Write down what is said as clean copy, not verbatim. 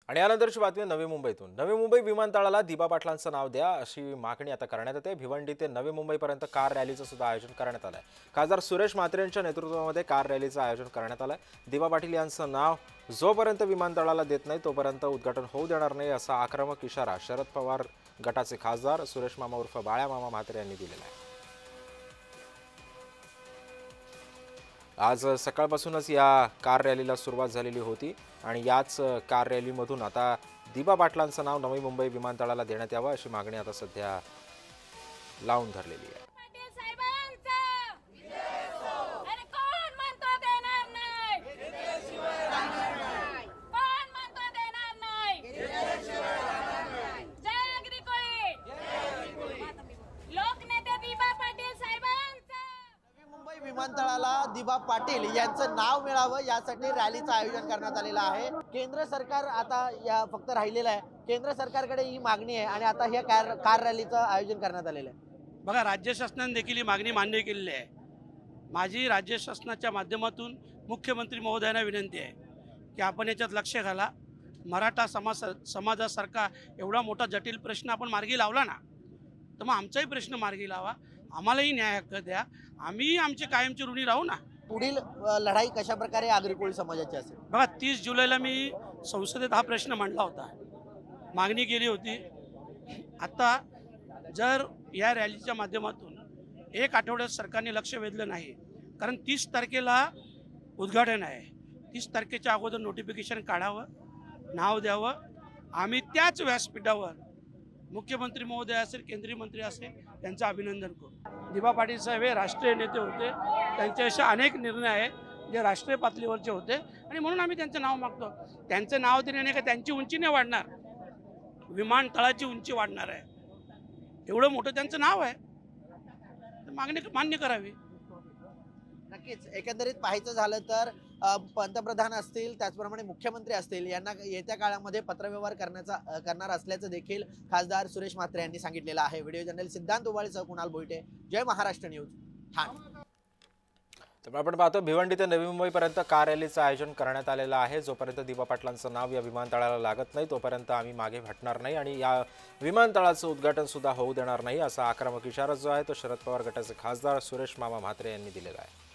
आणि यानंतरची बातमी नवी मुंबईतून। नवी मुंबई विमानतळाला दिबा पाटलांचं नाव द्या अशी मागणी आता करण्यात येते। भिवंडी ते नवी मुंबईपर्यंत कार रॅलीचं सुद्धा आयोजन करण्यात आलंय। खासदार सुरेश म्हात्रे यांच्या नेतृत्वामध्ये कार रॅलीचं आयोजन करण्यात आलंय। दिबा पाटील यांचं नाव जोपर्यंत विमानतळाला देत नाही तोपर्यंत उद्घाटन होऊ देणार नाही असा आक्रमक इशारा शरद पवार गटाचे खासदार सुरेश मामा उर्फ बाळ्या मामा म्हात्रे यांनी दिलेला आहे। आज सकाळपासूनच या कार रॅलीला सुरुवात झालेली होती आणि याच कार रॅलीमधून आता दिबा पाटलांचं नाव नवी मुंबई विमानतळाला देण्यात यावं अशी मागणी आता सध्या लावून धरलेली आहे। विमानतळाला दिबा पाटील यांचं नाव मिळावं यासाठी रॅलीचं आयोजन करण्यात आलेलं आहे। केंद्र सरकार आता या फक्त राहिलेलं आहे। केंद्र सरकारकडे ही मागणी आहे आणि आता हे कार रॅलीचं आयोजन करण्यात आलेलं आहे। बघा, राज्य शासनाने देखील ही मागणी मान्य केलेली आहे। माझी राज्य शासनाच्या माध्यमातून मुख्यमंत्री महोदयांना विनंती आहे की आपण याच्यात लक्ष घाला। मराठा समाजासारखा एवढा मोठा जटिल प्रश्न आपण मार्गी लावला ना, तर मग आमचाही प्रश्न मार्गी लावा, आम्हालाही न्याय हक्क द्या, आम्ही आमचे कायमचे ऋणी राहू ना। पुढील लढाई कशा प्रकारे आगरी कोळी समाजाची असेल? बघा, 30 जुलैला मी संसदेत हा प्रश्न मांडला होता, मागणी केली होती। आता जर या रॅलीच्या माध्यमातून एक आठवड्यात सरकारने लक्ष वेधलं नाही, कारण 30 तारखेला उद्घाटन आहे, 30 तारखेच्या अगोदर नोटिफिकेशन काढावं, नाव द्यावं, आम्ही त्याच व्यासपीठावर मुख्यमंत्री महोदय असेल, केंद्रीय मंत्री असेल, त्यांचं अभिनंदन करू। दिबा पाटील साहेब हे राष्ट्रीय नेते होते, त्यांचे असे अनेक निर्णय आहेत जे राष्ट्रीय पातळीवरचे होते आणि म्हणून आम्ही त्यांचं नाव मागतो। त्यांचं नाव देण्याने का त्यांची उंची नाही वाढणार, विमानतळाची उंची वाढणार आहे। एवढं मोठं त्यांचं नाव आहे, तर मागणी मान्य करावी। नक्कीच एकंदरीत पाहायचं झालं तर पंतप्रधान असतील, त्याचप्रमाणे मुख्यमंत्री असतील, यांना येत्या काळामध्ये पत्रव्यवहार करणार असल्याचं देखील खासदार सुरेश म्हात्रे यांनी सांगितलेलं आहे। व्हिडिओ जर्नलिस्ट सिद्धांत उबाळेसह कुणाल भोईटे, जय महाराष्ट्र न्यूज, ठाणे। तर आपण पाहतो भिवंडी ते नवी मुंबईपर्यंत कार रॅलीचं आयोजन करण्यात आलेलं आहे। जोपर्यंत दिबा पाटलांचं नाव या विमानतळाला लागत नाही तोपर्यंत आम्ही मागे हटणार नाही आणि या विमानतळाचं उद्घाटन सुद्धा होऊ देणार नाही असा आक्रमक इशारा जो आहे तो शरद पवार गटाचे खासदार सुरेश मामा म्हात्रे यांनी दिलेला आहे।